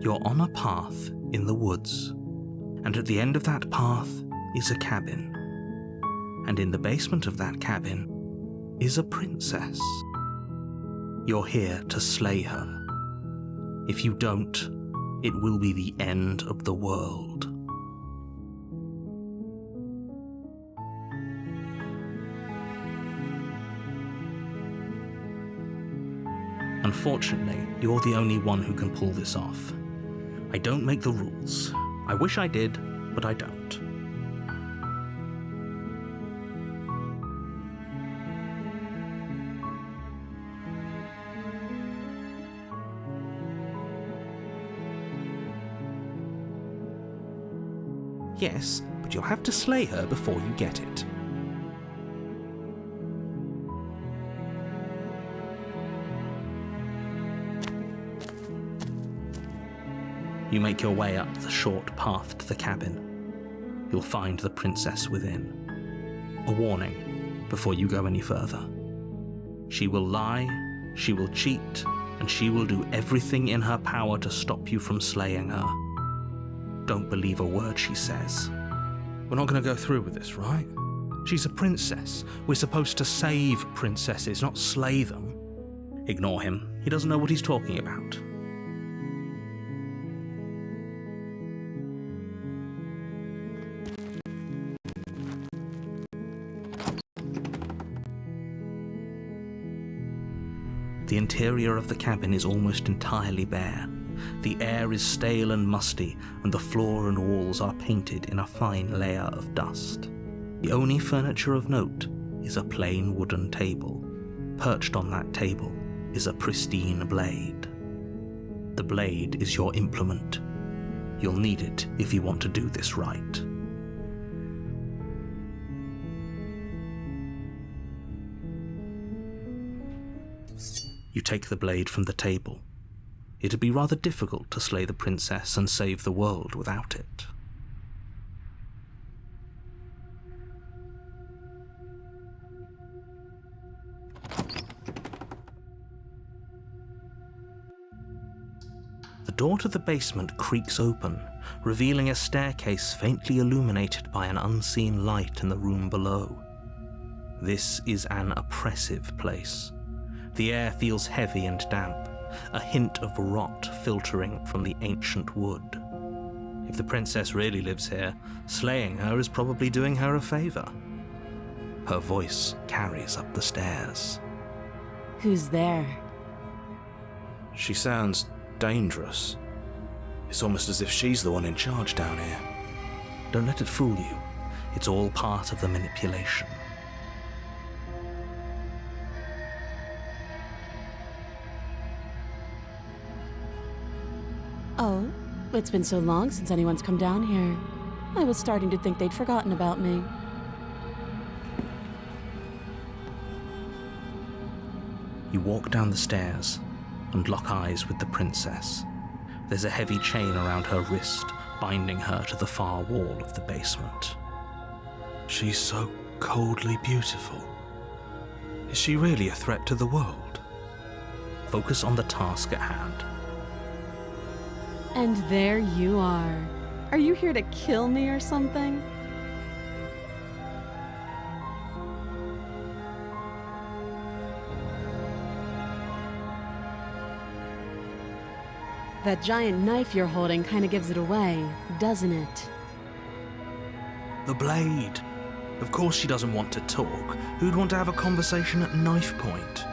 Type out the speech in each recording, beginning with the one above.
You're on a path in the woods, and at the end of that path is a cabin. And in the basement of that cabin is a princess. You're here to slay her. If you don't, it will be the end of the world. Unfortunately, you're the only one who can pull this off. I don't make the rules. I wish I did, but I don't. Yes, but you'll have to slay her before you get it. You make your way up the short path to the cabin. You'll find the princess within. A warning before you go any further. She will lie, she will cheat, and she will do everything in her power to stop you from slaying her. Don't believe a word she says. We're not going to go through with this, right? She's a princess. We're supposed to save princesses, not slay them. Ignore him. He doesn't know what he's talking about. The interior of the cabin is almost entirely bare. The air is stale and musty, and the floor and walls are painted in a fine layer of dust. The only furniture of note is a plain wooden table. Perched on that table is a pristine blade. The blade is your implement. You'll need it if you want to do this right. You take the blade from the table. It'd be rather difficult to slay the princess and save the world without it. The door to the basement creaks open, revealing a staircase faintly illuminated by an unseen light in the room below. This is an oppressive place. The air feels heavy and damp, a hint of rot filtering from the ancient wood. If the princess really lives here, slaying her is probably doing her a favor. Her voice carries up the stairs. Who's there? She sounds dangerous. It's almost as if she's the one in charge down here. Don't let it fool you. It's all part of the manipulation. Oh, it's been so long since anyone's come down here. I was starting to think they'd forgotten about me. You walk down the stairs and lock eyes with the princess. There's a heavy chain around her wrist, binding her to the far wall of the basement. She's so coldly beautiful. Is she really a threat to the world? Focus on the task at hand. And there you are. Are you here to kill me or something? That giant knife you're holding kind of gives it away, doesn't it? The blade. Of course she doesn't want to talk. Who'd want to have a conversation at knife point?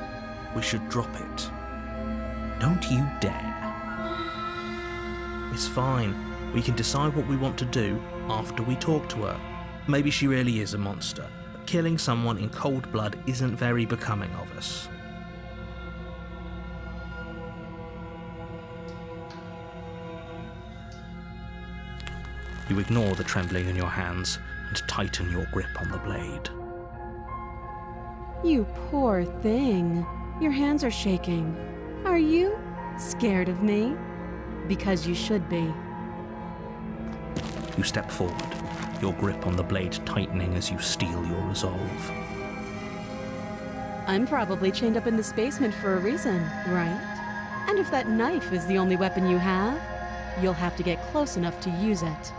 We should drop it. Don't you dare. It's fine. We can decide what we want to do after we talk to her. Maybe she really is a monster, but killing someone in cold blood isn't very becoming of us. You ignore the trembling in your hands and tighten your grip on the blade. You poor thing. Your hands are shaking. Are you scared of me? Because you should be. You step forward, your grip on the blade tightening as you steel your resolve. I'm probably chained up in this basement for a reason, right? And if that knife is the only weapon you have, you'll have to get close enough to use it.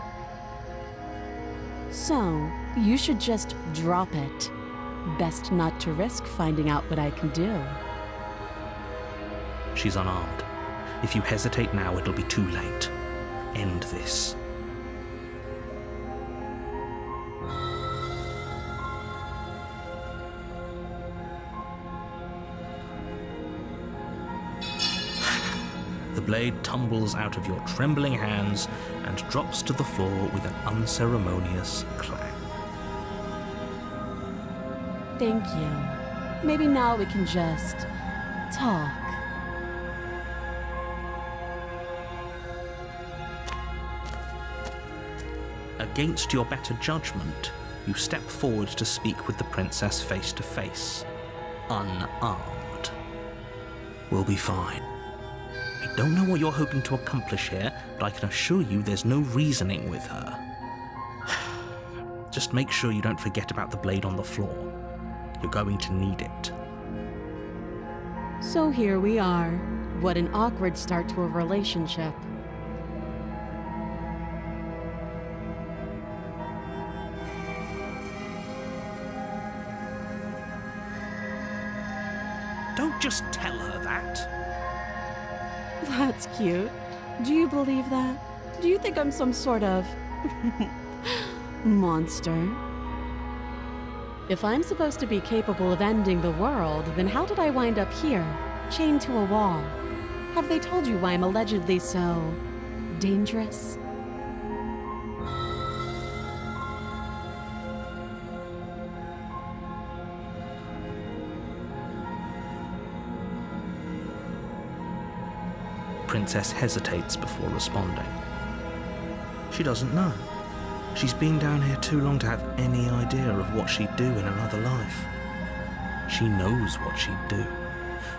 So, you should just drop it. Best not to risk finding out what I can do. She's unarmed. If you hesitate now, it'll be too late. End this. The blade tumbles out of your trembling hands and drops to the floor with an unceremonious clang. Thank you. Maybe now we can just talk. Against your better judgment, you step forward to speak with the princess face to face, unarmed. We'll be fine. I don't know what you're hoping to accomplish here, but I can assure you there's no reasoning with her. Just make sure you don't forget about the blade on the floor. You're going to need it. So here we are. What an awkward start to a relationship. Don't just tell her that. That's cute. Do you believe that? Do you think I'm some sort of monster? If I'm supposed to be capable of ending the world, then how did I wind up here, chained to a wall? Have they told you why I'm allegedly so dangerous? Princess hesitates before responding. She doesn't know. She's been down here too long to have any idea of what she'd do in another life. She knows what she'd do.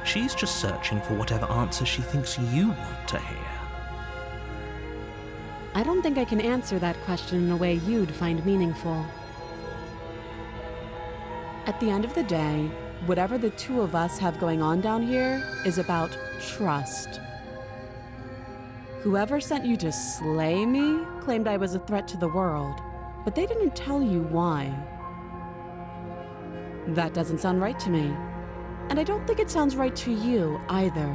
She's just searching for whatever answer she thinks you want to hear. I don't think I can answer that question in a way you'd find meaningful. At the end of the day, whatever the two of us have going on down here is about trust. Whoever sent you to slay me claimed I was a threat to the world, but they didn't tell you why. That doesn't sound right to me. And I don't think it sounds right to you either.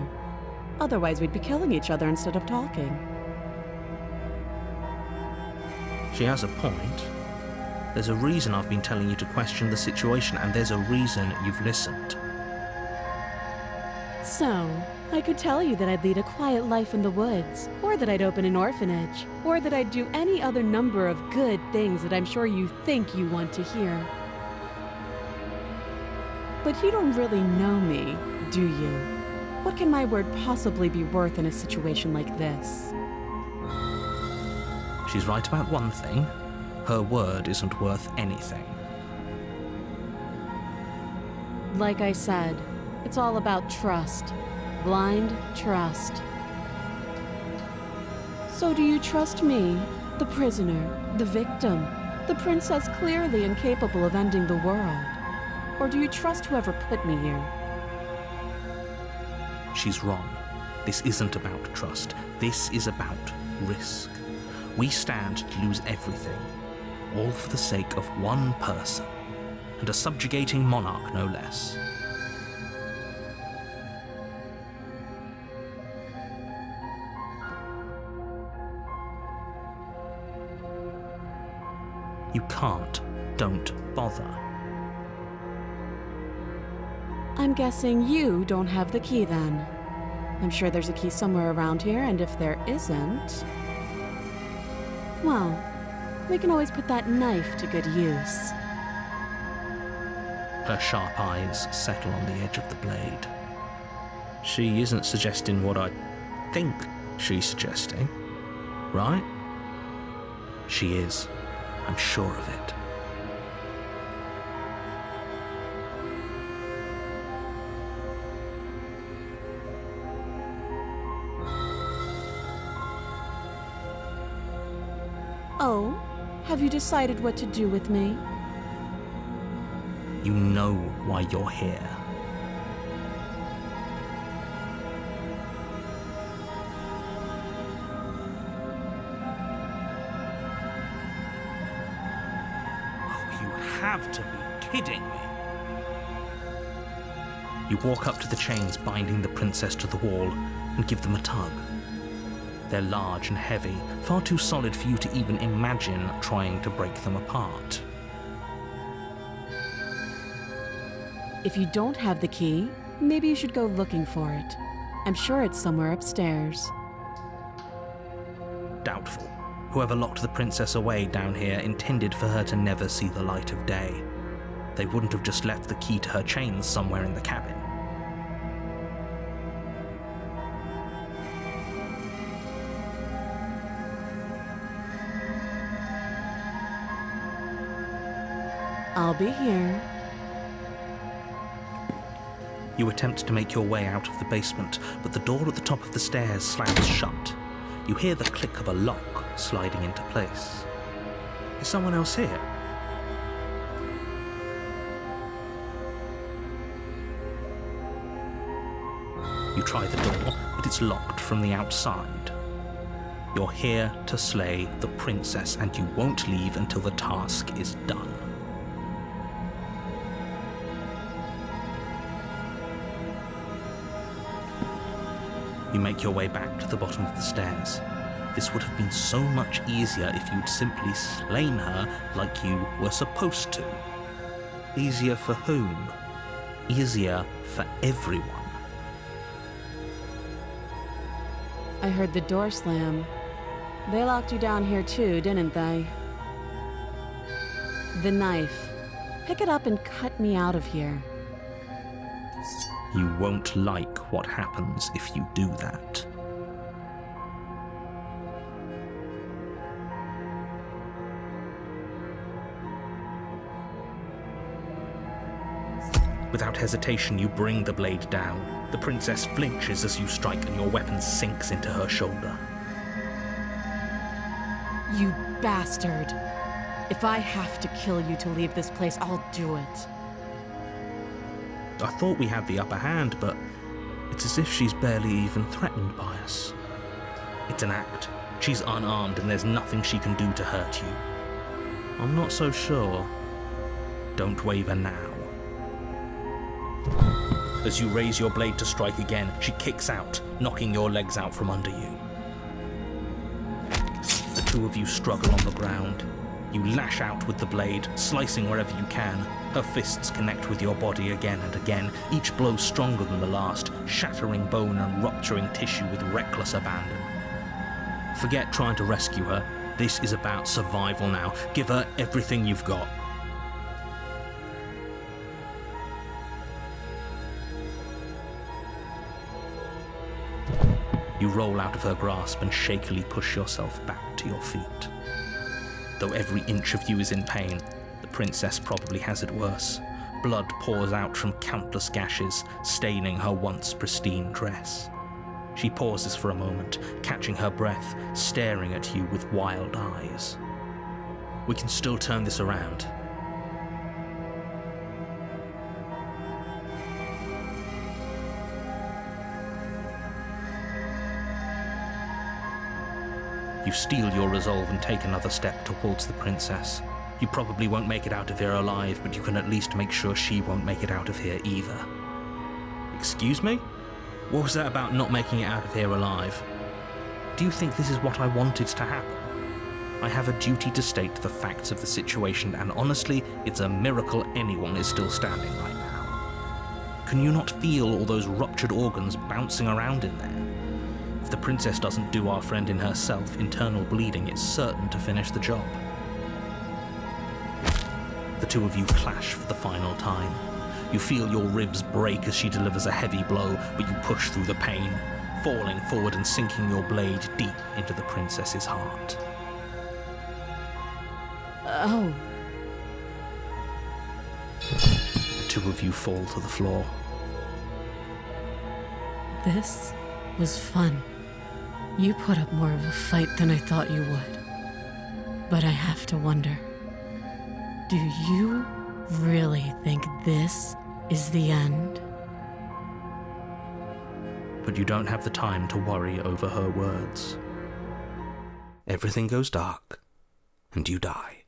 Otherwise, we'd be killing each other instead of talking. She has a point. There's a reason I've been telling you to question the situation, and there's a reason you've listened. So, I could tell you that I'd lead a quiet life in the woods, or that I'd open an orphanage, or that I'd do any other number of good things that I'm sure you think you want to hear. But you don't really know me, do you? What can my word possibly be worth in a situation like this? She's right about one thing. Her word isn't worth anything. Like I said, it's all about trust. Blind trust. So do you trust me, the prisoner, the victim, the princess clearly incapable of ending the world? Or do you trust whoever put me here? She's wrong. This isn't about trust. This is about risk. We stand to lose everything, all for the sake of one person, and a subjugating monarch no less. You can't. Don't bother. I'm guessing you don't have the key then. I'm sure there's a key somewhere around here, and if there isn't... well, we can always put that knife to good use. Her sharp eyes settle on the edge of the blade. She isn't suggesting what I think she's suggesting, right? She is. I'm sure of it. Oh, have you decided what to do with me? You know why you're here. have to be kidding me. You walk up to the chains binding the princess to the wall and give them a tug. They're large and heavy, far too solid for you to even imagine trying to break them apart. If you don't have the key, maybe you should go looking for it. I'm sure it's somewhere upstairs. Doubtful. Whoever locked the princess away down here intended for her to never see the light of day. They wouldn't have just left the key to her chains somewhere in the cabin. I'll be here. You attempt to make your way out of the basement, but the door at the top of the stairs slams shut. You hear the click of a lock sliding into place. Is someone else here? You try the door, but it's locked from the outside. You're here to slay the princess, and you won't leave until the task is done. You make your way back to the bottom of the stairs. This would have been so much easier if you'd simply slain her like you were supposed to. Easier for whom? Easier for everyone. I heard the door slam. They locked you down here too, didn't they? The knife. Pick it up and cut me out of here. You won't like what happens if you do that. Without hesitation, you bring the blade down. The princess flinches as you strike and your weapon sinks into her shoulder. You bastard! If I have to kill you to leave this place, I'll do it. I thought we had the upper hand, but it's as if she's barely even threatened by us. It's an act. She's unarmed and there's nothing she can do to hurt you. I'm not so sure. Don't waver now. As you raise your blade to strike again, she kicks out, knocking your legs out from under you. The two of you struggle on the ground. You lash out with the blade, slicing wherever you can. Her fists connect with your body again and again, each blow stronger than the last, shattering bone and rupturing tissue with reckless abandon. Forget trying to rescue her. This is about survival now. Give her everything you've got. You roll out of her grasp and shakily push yourself back to your feet. Though every inch of you is in pain, the princess probably has it worse. Blood pours out from countless gashes, staining her once pristine dress. She pauses for a moment, catching her breath, staring at you with wild eyes. We can still turn this around. You steel your resolve and take another step towards the princess. You probably won't make it out of here alive, but you can at least make sure she won't make it out of here either. Excuse me? What was that about not making it out of here alive? Do you think this is what I wanted to happen? I have a duty to state the facts of the situation, and honestly, it's a miracle anyone is still standing right now. Can you not feel all those ruptured organs bouncing around in there? If the princess doesn't do our friend in herself, internal bleeding is certain to finish the job. The two of you clash for the final time. You feel your ribs break as she delivers a heavy blow, but you push through the pain, falling forward and sinking your blade deep into the princess's heart. Oh. The two of you fall to the floor. This was fun. You put up more of a fight than I thought you would. But I have to wonder, do you really think this is the end? But you don't have the time to worry over her words. Everything goes dark, and you die.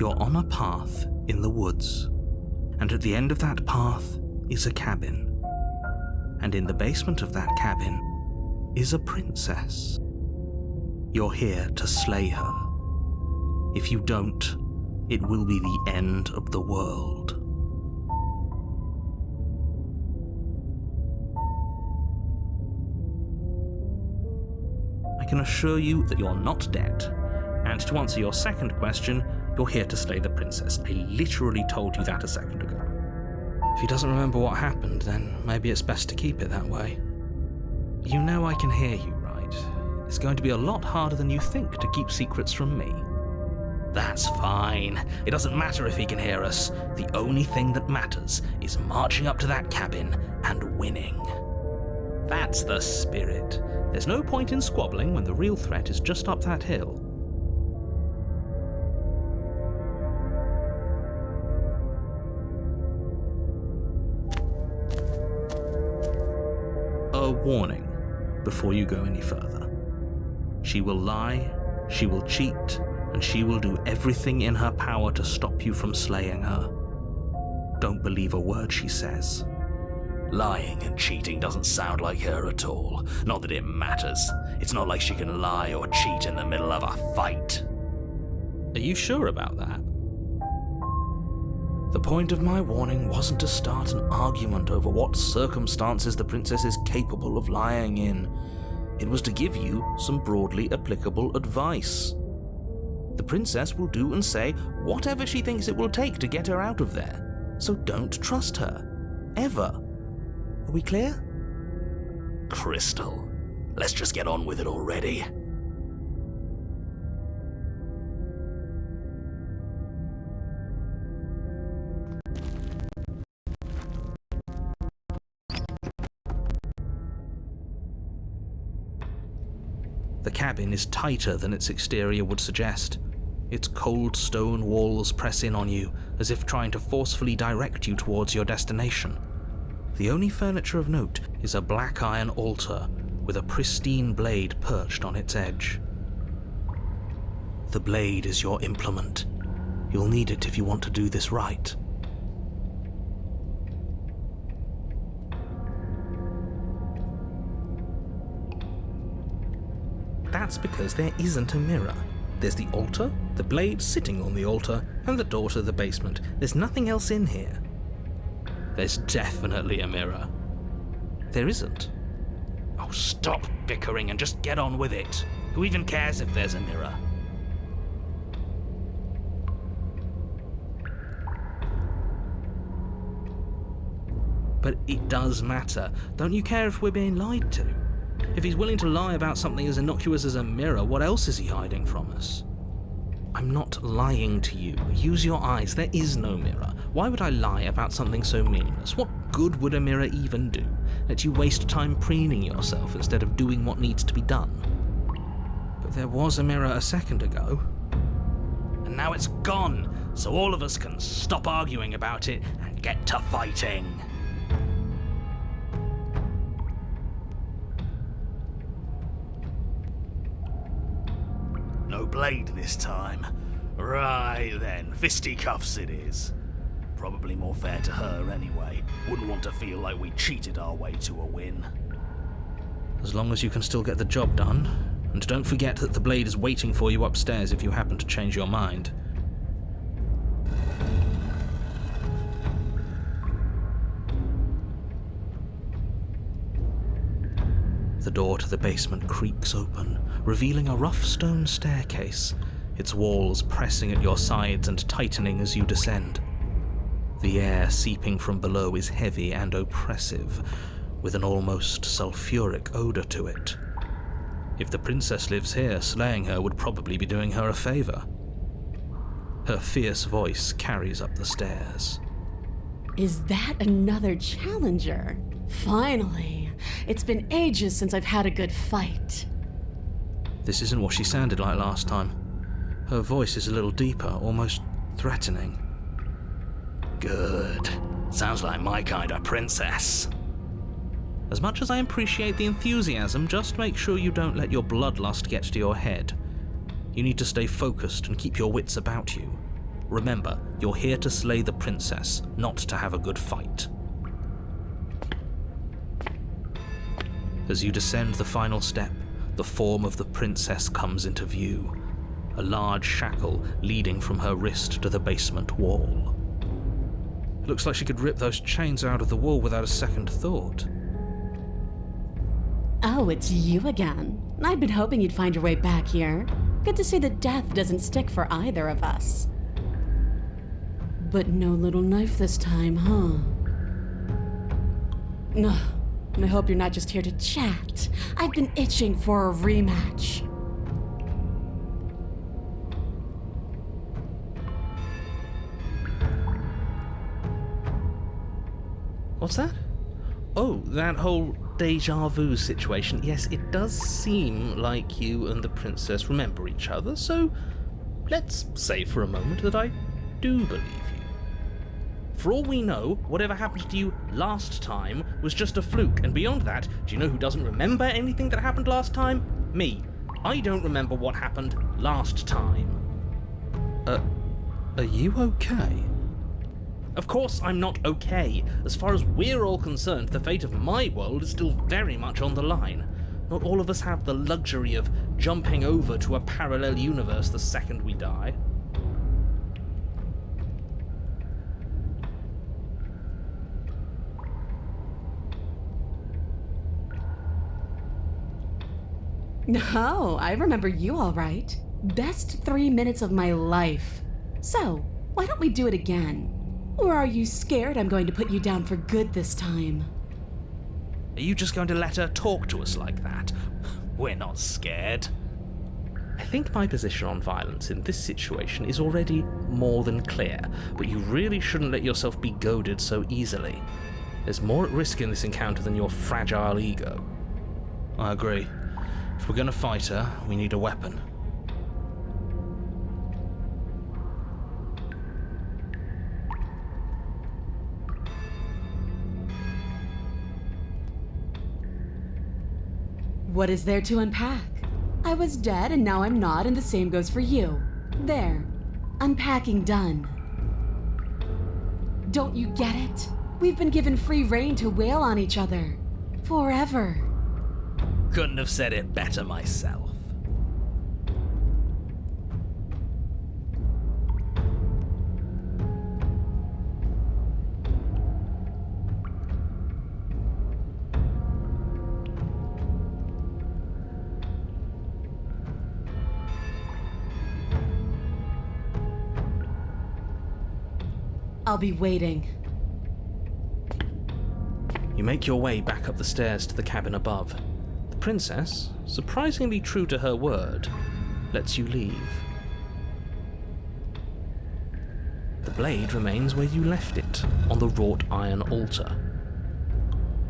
You're on a path in the woods, and at the end of that path is a cabin. And in the basement of that cabin is a princess. You're here to slay her. If you don't, it will be the end of the world. I can assure you that you're not dead. And to answer your second question, you're here to slay the princess. I literally told you that a second ago. If he doesn't remember what happened, then maybe it's best to keep it that way. You know I can hear you, right? It's going to be a lot harder than you think to keep secrets from me. That's fine. It doesn't matter if he can hear us. The only thing that matters is marching up to that cabin and winning. That's the spirit. There's no point in squabbling when the real threat is just up that hill. A warning before you go any further. She will lie, she will cheat, and she will do everything in her power to stop you from slaying her. Don't believe a word she says. Lying and cheating doesn't sound like her at all. Not that it matters. It's not like she can lie or cheat in the middle of a fight. Are you sure about that? The point of my warning wasn't to start an argument over what circumstances the princess is capable of lying in. It was to give you some broadly applicable advice. The princess will do and say whatever she thinks it will take to get her out of there. So don't trust her. Ever. Are we clear? Crystal, let's just get on with it already. The cabin is tighter than its exterior would suggest. Its cold stone walls press in on you, as if trying to forcefully direct you towards your destination. The only furniture of note is a black iron altar with a pristine blade perched on its edge. The blade is your implement. You'll need it if you want to do this right. That's because there isn't a mirror. There's the altar, the blade sitting on the altar, and the door to the basement. There's nothing else in here. There's definitely a mirror. There isn't. Oh, stop bickering and just get on with it. Who even cares if there's a mirror? But it does matter. Don't you care if we're being lied to? If he's willing to lie about something as innocuous as a mirror, what else is he hiding from us? I'm not lying to you. Use your eyes. There is no mirror. Why would I lie about something so meaningless? What good would a mirror even do? Let you waste time preening yourself instead of doing what needs to be done. But there was a mirror a second ago. And now it's gone, so all of us can stop arguing about it and get to fighting. No blade this time. Right then, fisticuffs it is. Probably more fair to her anyway. Wouldn't want to feel like we cheated our way to a win. As long as you can still get the job done. And don't forget that the blade is waiting for you upstairs if you happen to change your mind. The door to the basement creaks open, revealing a rough stone staircase, its walls pressing at your sides and tightening as you descend. The air seeping from below is heavy and oppressive, with an almost sulphuric odor to it. If the princess lives here, slaying her would probably be doing her a favor. Her fierce voice carries up the stairs. Is that another challenger? Finally! It's been ages since I've had a good fight. This isn't what she sounded like last time. Her voice is a little deeper, almost threatening. Good. Sounds like my kind of princess. As much as I appreciate the enthusiasm, just make sure you don't let your bloodlust get to your head. You need to stay focused and keep your wits about you. Remember, you're here to slay the princess, not to have a good fight. As you descend the final step, the form of the princess comes into view, a large shackle leading from her wrist to the basement wall. It looks like she could rip those chains out of the wall without a second thought. Oh, it's you again. I'd been hoping you'd find your way back here. Good to see that death doesn't stick for either of us. But no little knife this time, huh? No. I hope you're not just here to chat. I've been itching for a rematch. What's that? Oh, that whole deja vu situation. Yes, it does seem like you and the princess remember each other, so let's say for a moment that I do believe you. For all we know, whatever happened to you last time was just a fluke, and beyond that, do you know who doesn't remember anything that happened last time? Me. I don't remember what happened last time. Are you okay? Of course I'm not okay. As far as we're all concerned, the fate of my world is still very much on the line. Not all of us have the luxury of jumping over to a parallel universe the second we die. No, I remember you all right. Best 3 minutes of my life. So, why don't we do it again? Or are you scared I'm going to put you down for good this time? Are you just going to let her talk to us like that? We're not scared. I think my position on violence in this situation is already more than clear, but you really shouldn't let yourself be goaded so easily. There's more at risk in this encounter than your fragile ego. I agree. If we're going to fight her, we need a weapon. What is there to unpack? I was dead and now I'm not, and the same goes for you. There. Unpacking done. Don't you get it? We've been given free rein to wail on each other. Forever. Couldn't have said it better myself. I'll be waiting. You make your way back up the stairs to the cabin above. The princess, surprisingly true to her word, lets you leave. The blade remains where you left it, on the wrought iron altar.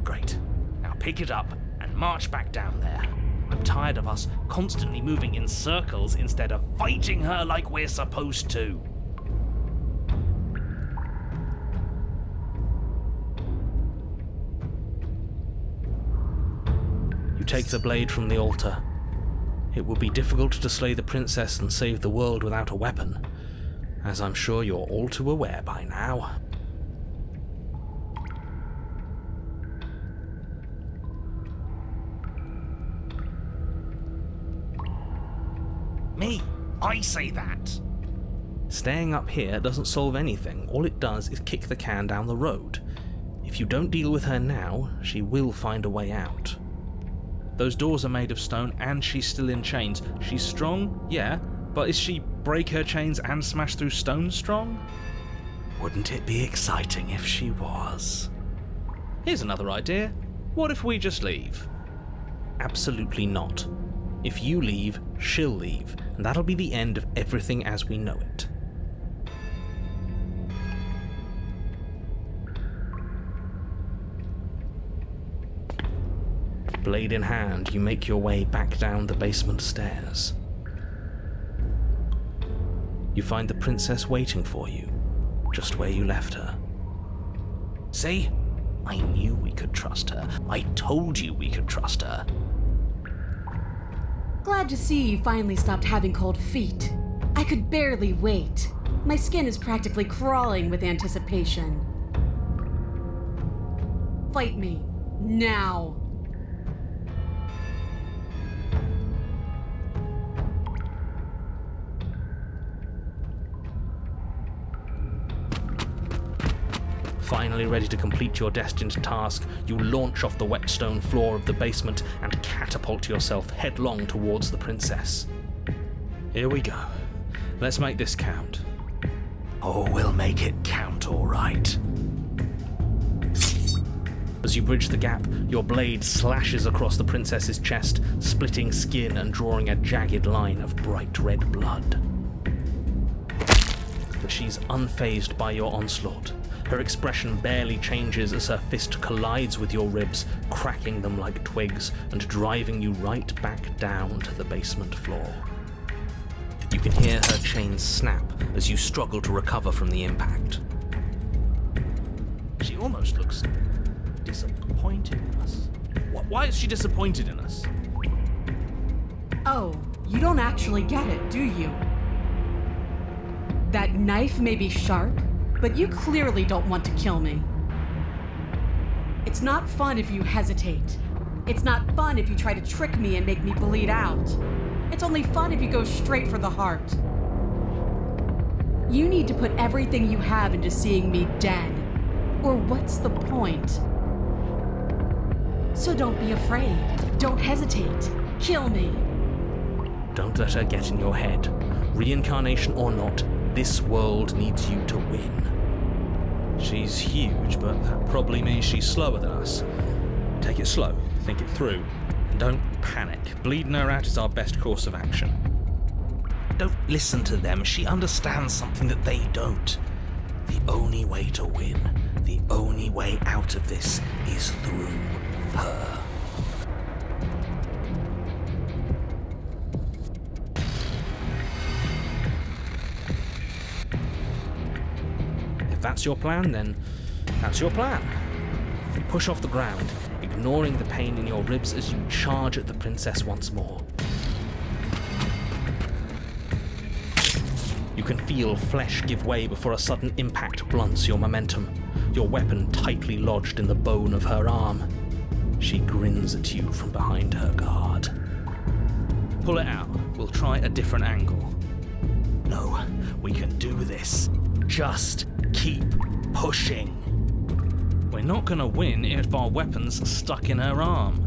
Great. Now pick it up and march back down there. I'm tired of us constantly moving in circles instead of fighting her like we're supposed to. You take the blade from the altar. It would be difficult to slay the princess and save the world without a weapon, as I'm sure you're all too aware by now. Me? I say that. Staying up here doesn't solve anything. All it does is kick the can down the road. If you don't deal with her now, she will find a way out. Those doors are made of stone and she's still in chains. She's strong, yeah, but is she break her chains and smash through stone strong? Wouldn't it be exciting if she was? Here's another idea. What if we just leave? Absolutely not. If you leave, she'll leave, and that'll be the end of everything as we know it. Blade in hand, you make your way back down the basement stairs. You find the princess waiting for you, just where you left her. See? I knew we could trust her. I told you we could trust her. Glad to see you finally stopped having cold feet. I could barely wait. My skin is practically crawling with anticipation. Fight me. Now. Finally ready to complete your destined task, you launch off the wet stone floor of the basement and catapult yourself headlong towards the princess. Here we go. Let's make this count. Oh, we'll make it count, all right. As you bridge the gap, your blade slashes across the princess's chest, splitting skin and drawing a jagged line of bright red blood. But she's unfazed by your onslaught. Her expression barely changes as her fist collides with your ribs, cracking them like twigs and driving you right back down to the basement floor. You can hear her chains snap as you struggle to recover from the impact. She almost looks disappointed in us. Why is she disappointed in us? Oh, you don't actually get it, do you? That knife may be sharp, but you clearly don't want to kill me. It's not fun if you hesitate. It's not fun if you try to trick me and make me bleed out. It's only fun if you go straight for the heart. You need to put everything you have into seeing me dead. Or what's the point? So don't be afraid. Don't hesitate. Kill me. Don't let her get in your head. Reincarnation or not, this world needs you to win. She's huge, but that probably means she's slower than us. Take it slow, think it through, and don't panic. Bleeding her out is our best course of action. Don't listen to them. She understands something that they don't. The only way to win, the only way out of this is through her. If that's your plan, then that's your plan. You push off the ground, ignoring the pain in your ribs as you charge at the princess once more. You can feel flesh give way before a sudden impact blunts your momentum, your weapon tightly lodged in the bone of her arm. She grins at you from behind her guard. Pull it out. We'll try a different angle. No, we can do this. Just keep pushing. We're not gonna win if our weapon's stuck in her arm.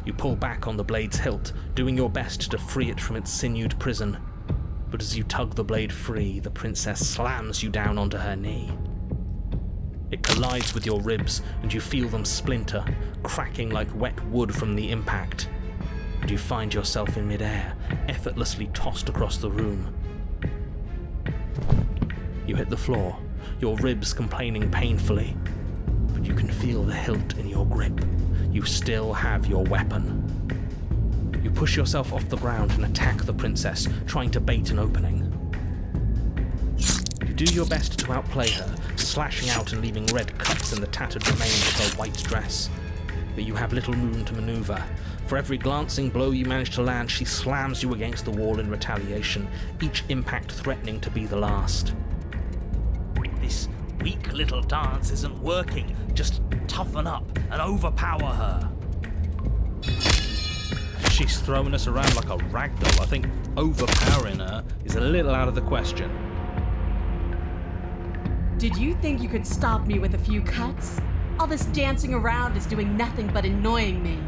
You pull back on the blade's hilt, doing your best to free it from its sinewed prison. But as you tug the blade free, the princess slams you down onto her knee. It collides with your ribs, and you feel them splinter, cracking like wet wood from the impact. And you find yourself in midair, effortlessly tossed across the room. You hit the floor, your ribs complaining painfully, but you can feel the hilt in your grip. You still have your weapon. You push yourself off the ground and attack the princess, trying to bait an opening. You do your best to outplay her, slashing out and leaving red cuts in the tattered remains of her white dress. But you have little room to maneuver. For every glancing blow you manage to land, she slams you against the wall in retaliation, each impact threatening to be the last. This weak little dance isn't working. Just toughen up and overpower her. She's throwing us around like a ragdoll. I think overpowering her is a little out of the question. Did you think you could stop me with a few cuts? All this dancing around is doing nothing but annoying me.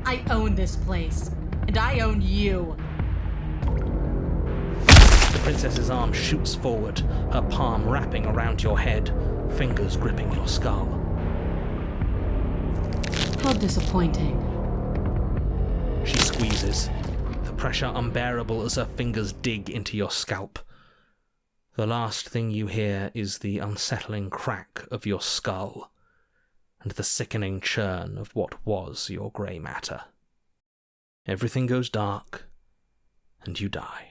I own this place, and I own you. The princess's arm shoots forward, her palm wrapping around your head, fingers gripping your skull. How disappointing. She squeezes, the pressure unbearable as her fingers dig into your scalp. The last thing you hear is the unsettling crack of your skull and the sickening churn of what was your grey matter. Everything goes dark, and you die.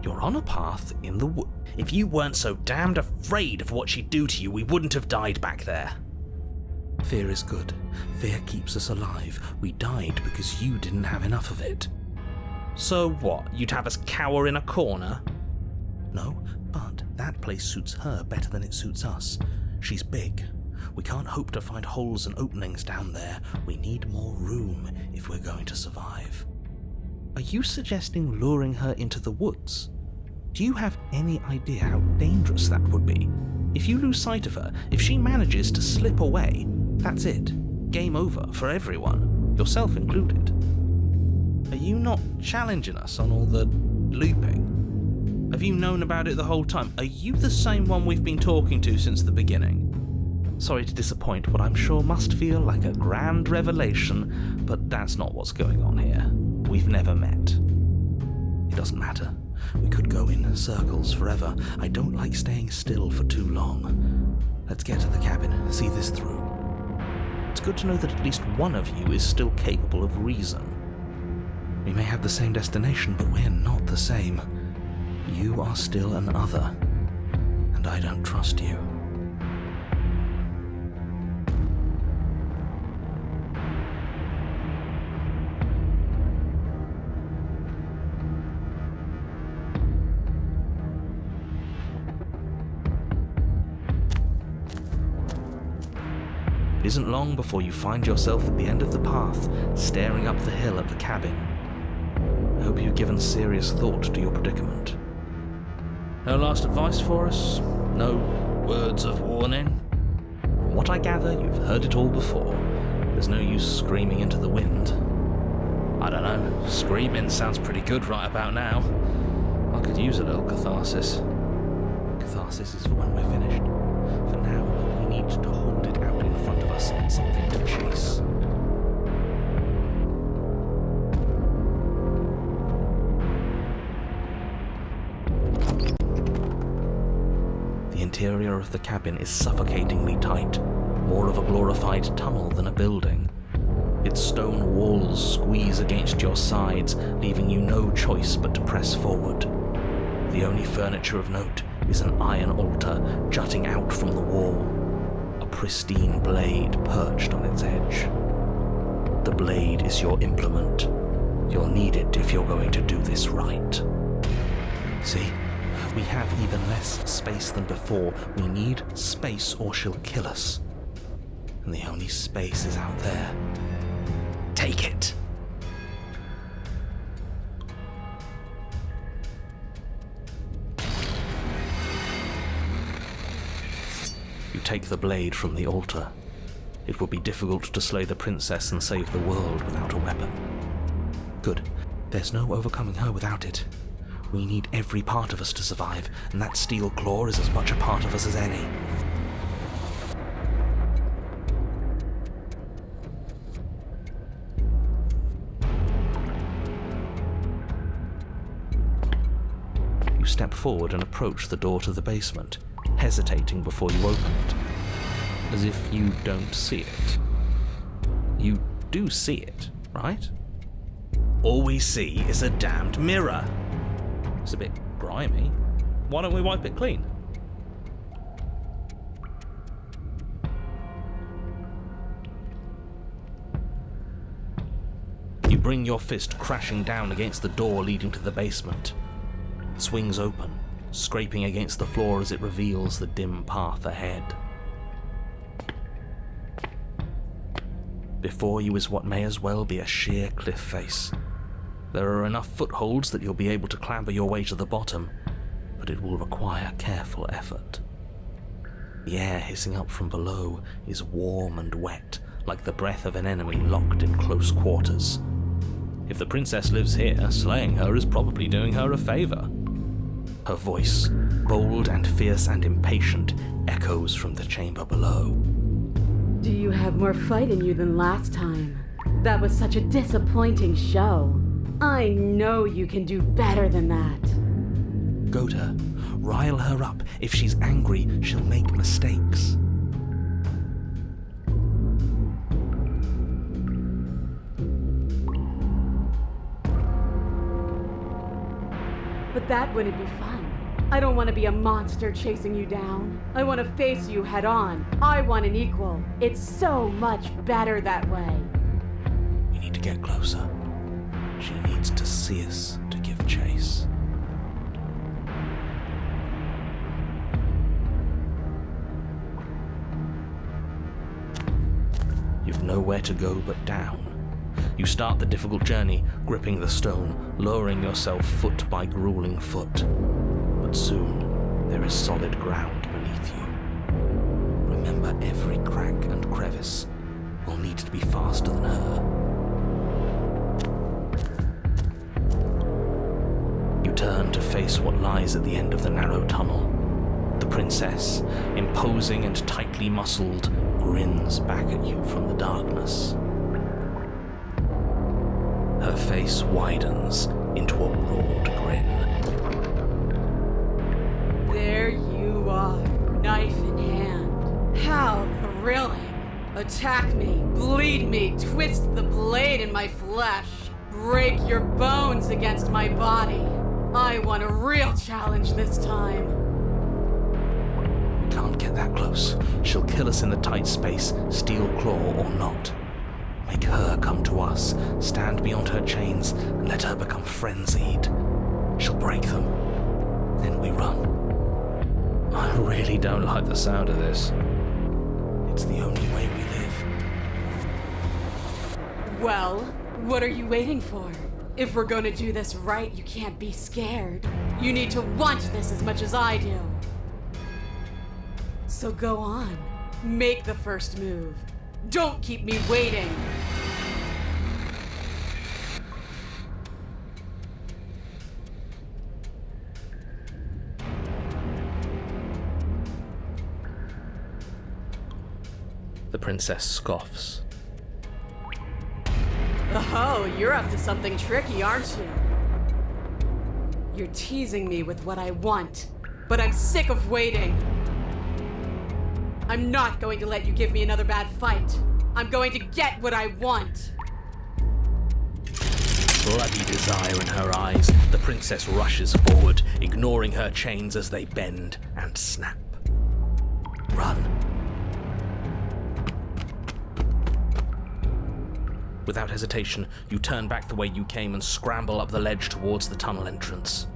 You're on a path in the wood. If you weren't so damned afraid of what she'd do to you, we wouldn't have died back there. Fear is good. Fear keeps us alive. We died because you didn't have enough of it. So what, you'd have us cower in a corner? No, but that place suits her better than it suits us. She's big. We can't hope to find holes and openings down there. We need more room if we're going to survive. Are you suggesting luring her into the woods? Do you have any idea how dangerous that would be? If you lose sight of her, if she manages to slip away, that's it. Game over for everyone, yourself included. Are you not challenging us on all the looping? Have you known about it the whole time? Are you the same one we've been talking to since the beginning? Sorry to disappoint what I'm sure must feel like a grand revelation, but that's not what's going on here. We've never met. It doesn't matter. We could go in circles forever. I don't like staying still for too long. Let's get to the cabin, see this through. It's good to know that at least one of you is still capable of reason. We may have the same destination, but we're not the same. You are still an other, and I don't trust you. It isn't long before you find yourself at the end of the path, staring up the hill at the cabin. I hope you've given serious thought to your predicament. No last advice for us? No words of warning? From what I gather, you've heard it all before. There's no use screaming into the wind. I don't know, screaming sounds pretty good right about now. I could use a little catharsis. Catharsis is for when we're finished. For now, we need to hold it out in front of us, something to chase. The interior of the cabin is suffocatingly tight, more of a glorified tunnel than a building. Its stone walls squeeze against your sides, leaving you no choice but to press forward. The only furniture of note is an iron altar jutting out from the wall, a pristine blade perched on its edge. The blade is your implement. You'll need it if you're going to do this right. See? We have even less space than before. We need space or she'll kill us. And the only space is out there. Take it. You take the blade from the altar. It would be difficult to slay the princess and save the world without a weapon. Good. There's no overcoming her without it. We need every part of us to survive, and that steel claw is as much a part of us as any. You step forward and approach the door to the basement, hesitating before you open it, as if you don't see it. You do see it, right? All we see is a damned mirror. It's a bit grimy. Why don't we wipe it clean? You bring your fist crashing down against the door leading to the basement. It swings open, scraping against the floor as it reveals the dim path ahead. Before you is what may as well be a sheer cliff face. There are enough footholds that you'll be able to clamber your way to the bottom, but it will require careful effort. The air hissing up from below is warm and wet, like the breath of an enemy locked in close quarters. If the princess lives here, slaying her is probably doing her a favor. Her voice, bold and fierce and impatient, echoes from the chamber below. Do you have more fight in you than last time? That was such a disappointing show. I know you can do better than that. Goad her. Rile her up. If she's angry, she'll make mistakes. But that wouldn't be fun. I don't want to be a monster chasing you down. I want to face you head on. I want an equal. It's so much better that way. We need to get closer. She needs to see us to give chase. You've nowhere to go but down. You start the difficult journey, gripping the stone, lowering yourself foot by grueling foot. But soon, there is solid ground beneath you. Remember, every crack and crevice will need to be faster than her. You turn to face what lies at the end of the narrow tunnel. The princess, imposing and tightly muscled, grins back at you from the darkness. Her face widens into a broad grin. There you are, knife in hand. How thrilling. Attack me, bleed me, twist the blade in my flesh. Break your bones against my body. I want a real challenge this time. We can't get that close. She'll kill us in the tight space, steel claw or not. Make her come to us, stand beyond her chains, and let her become frenzied. She'll break them. Then we run. I really don't like the sound of this. It's the only way we live. Well, what are you waiting for? If we're gonna do this right, you can't be scared. You need to want this as much as I do. So go on. Make the first move. Don't keep me waiting. The princess scoffs. Oh, you're up to something tricky, aren't you? You're teasing me with what I want, but I'm sick of waiting. I'm not going to let you give me another bad fight. I'm going to get what I want. Bloody desire in her eyes, the princess rushes forward, ignoring her chains as they bend and snap. Run. Without hesitation, you turn back the way you came and scramble up the ledge towards the tunnel entrance.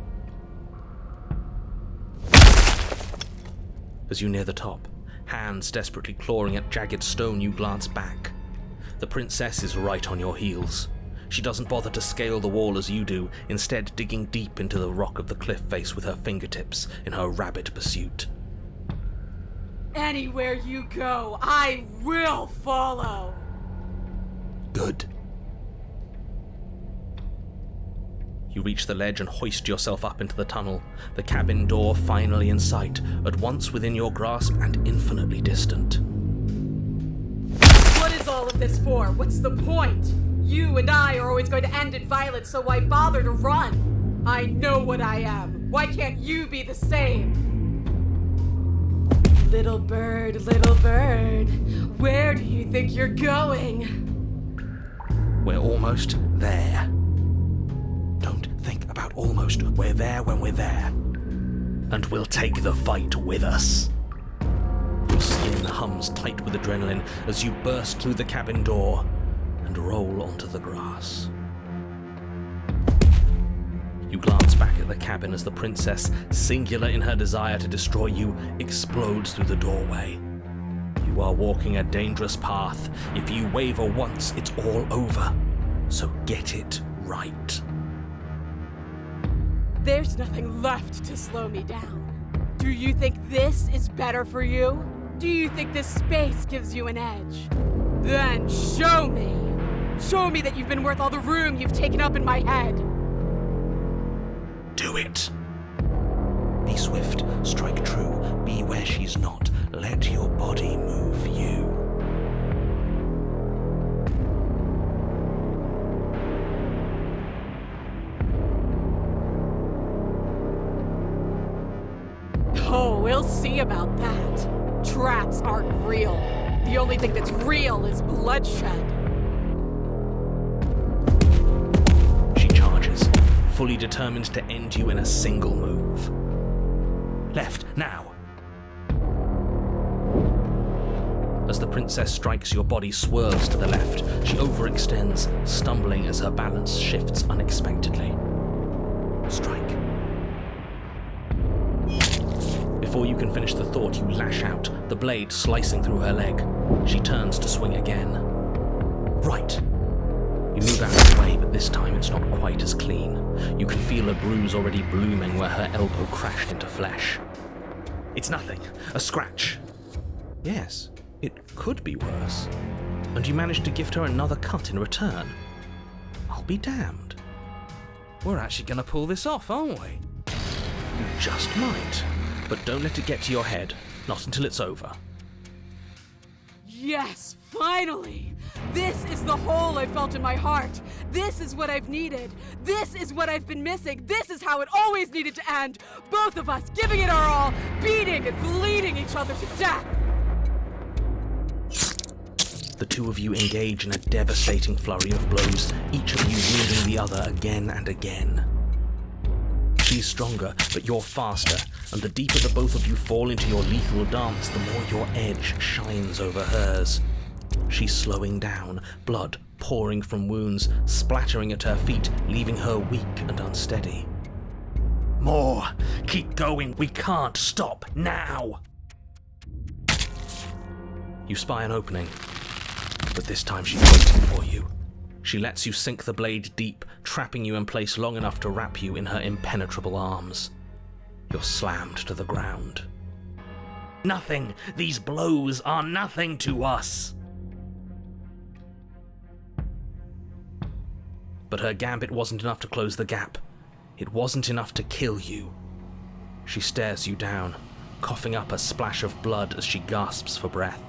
As you near the top, hands desperately clawing at jagged stone, you glance back. The princess is right on your heels. She doesn't bother to scale the wall as you do, instead digging deep into the rock of the cliff face with her fingertips in her rabid pursuit. Anywhere you go, I will follow. Good. You reach the ledge and hoist yourself up into the tunnel, the cabin door finally in sight, at once within your grasp and infinitely distant. What is all of this for? What's the point? You and I are always going to end in violence, so why bother to run? I know what I am. Why can't you be the same? Little bird, where do you think you're going? We're almost there. Don't think about almost. We're there when we're there. And we'll take the fight with us. Your skin hums tight with adrenaline as you burst through the cabin door and roll onto the grass. You glance back at the cabin as the princess, singular in her desire to destroy you, explodes through the doorway. You are walking a dangerous path. If you waver once, it's all over. So get it right. There's nothing left to slow me down. Do you think this is better for you? Do you think this space gives you an edge? Then show me! Show me that you've been worth all the room you've taken up in my head! Do it! Be swift, strike true, be where she's not. Let your body move you. Oh, we'll see about that. Traps aren't real. The only thing that's real is bloodshed. She charges, fully determined to end you in a single move. Left, now! As the princess strikes, your body swerves to the left. She overextends, stumbling as her balance shifts unexpectedly. Strike. Before you can finish the thought, you lash out, the blade slicing through her leg. She turns to swing again. Right. You move out of the way, but this time it's not quite as clean. You can feel a bruise already blooming where her elbow crashed into flesh. It's nothing. A scratch. Yes, it could be worse. And you manage to gift her another cut in return. I'll be damned. We're actually going to pull this off, aren't we? You just might. But don't let it get to your head. Not until it's over. Yes, finally! This is the hole I felt in my heart. This is what I've needed. This is what I've been missing. This is how it always needed to end. Both of us giving it our all, beating and bleeding each other to death. The two of you engage in a devastating flurry of blows, each of you wounding the other again and again. She's stronger, but you're faster, and the deeper the both of you fall into your lethal dance, the more your edge shines over hers. She's slowing down, blood pouring from wounds, splattering at her feet, leaving her weak and unsteady. More! Keep going! We can't stop now! You spy an opening, but this time she's waiting for you. She lets you sink the blade deep, trapping you in place long enough to wrap you in her impenetrable arms. You're slammed to the ground. Nothing! These blows are nothing to us! But her gambit wasn't enough to close the gap. It wasn't enough to kill you. She stares you down, coughing up a splash of blood as she gasps for breath.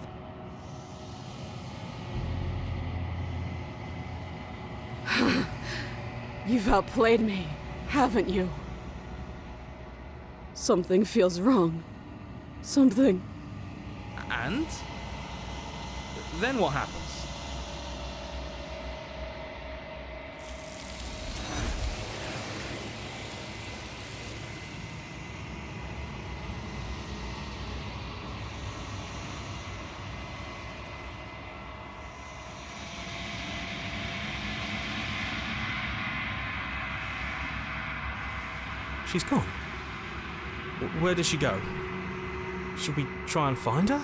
You've outplayed me, haven't you? Something feels wrong. Something. And? Then what happens? She's gone. Where did she go? Should we try and find her?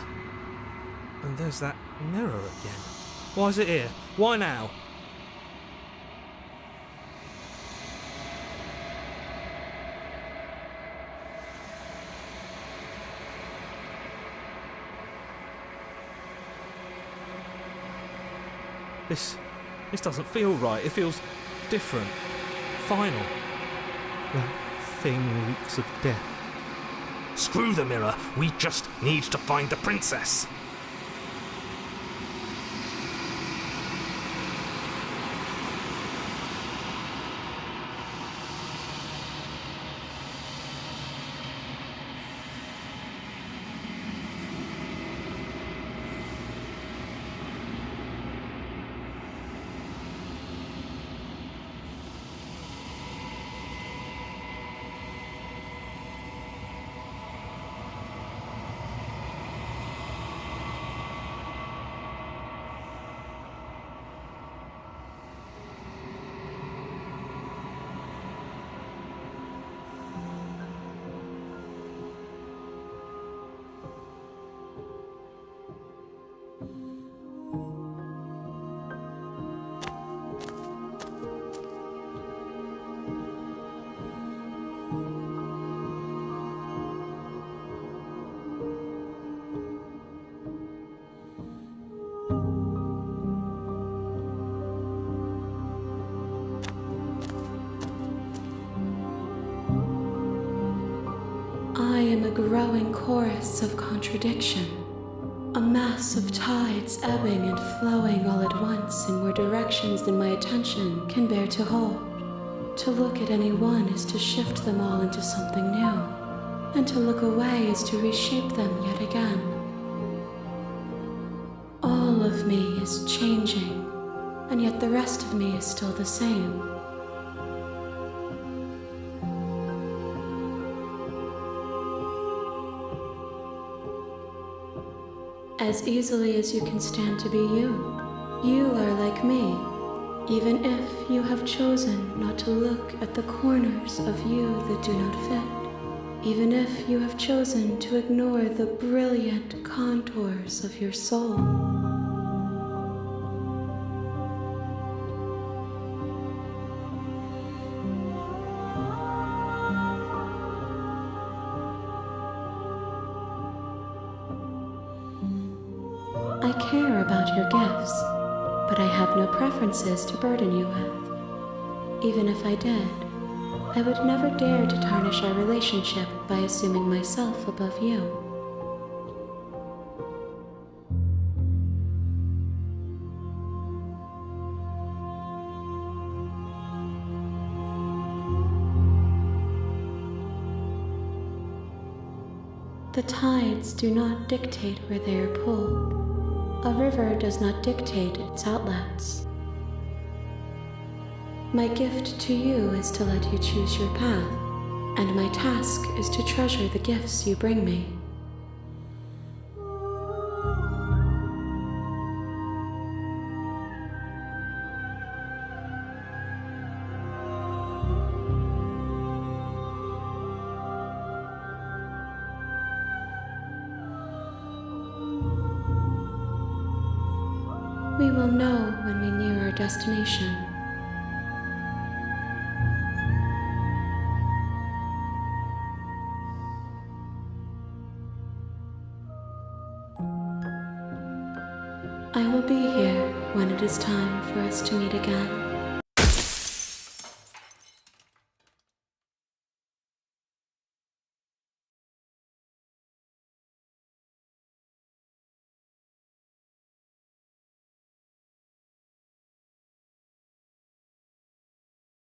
And there's that mirror again. Why is it here? Why now? This doesn't feel right. It feels different. Final. That thing reeks of death. Screw the mirror. We just need to find the princess. I am a growing chorus of contradiction, a mass of tides ebbing and flowing all at once in more directions than my attention can bear to hold. To look at any one is to shift them all into something new, and to look away is to reshape them yet again. All of me is changing, and yet the rest of me is still the same. as easily as you can stand to be you. You are like me, even if you have chosen not to look at the corners of you that do not fit, even if you have chosen to ignore the brilliant contours of your soul. I care about your gifts, but I have no preferences to burden you with. Even if I did, I would never dare to tarnish our relationship by assuming myself above you. The tides do not dictate where they are pulled. A river does not dictate its outlets. My gift to you is to let you choose your path, and my task is to treasure the gifts you bring me. We will know when we near our destination. I will be here when it is time for us to meet again.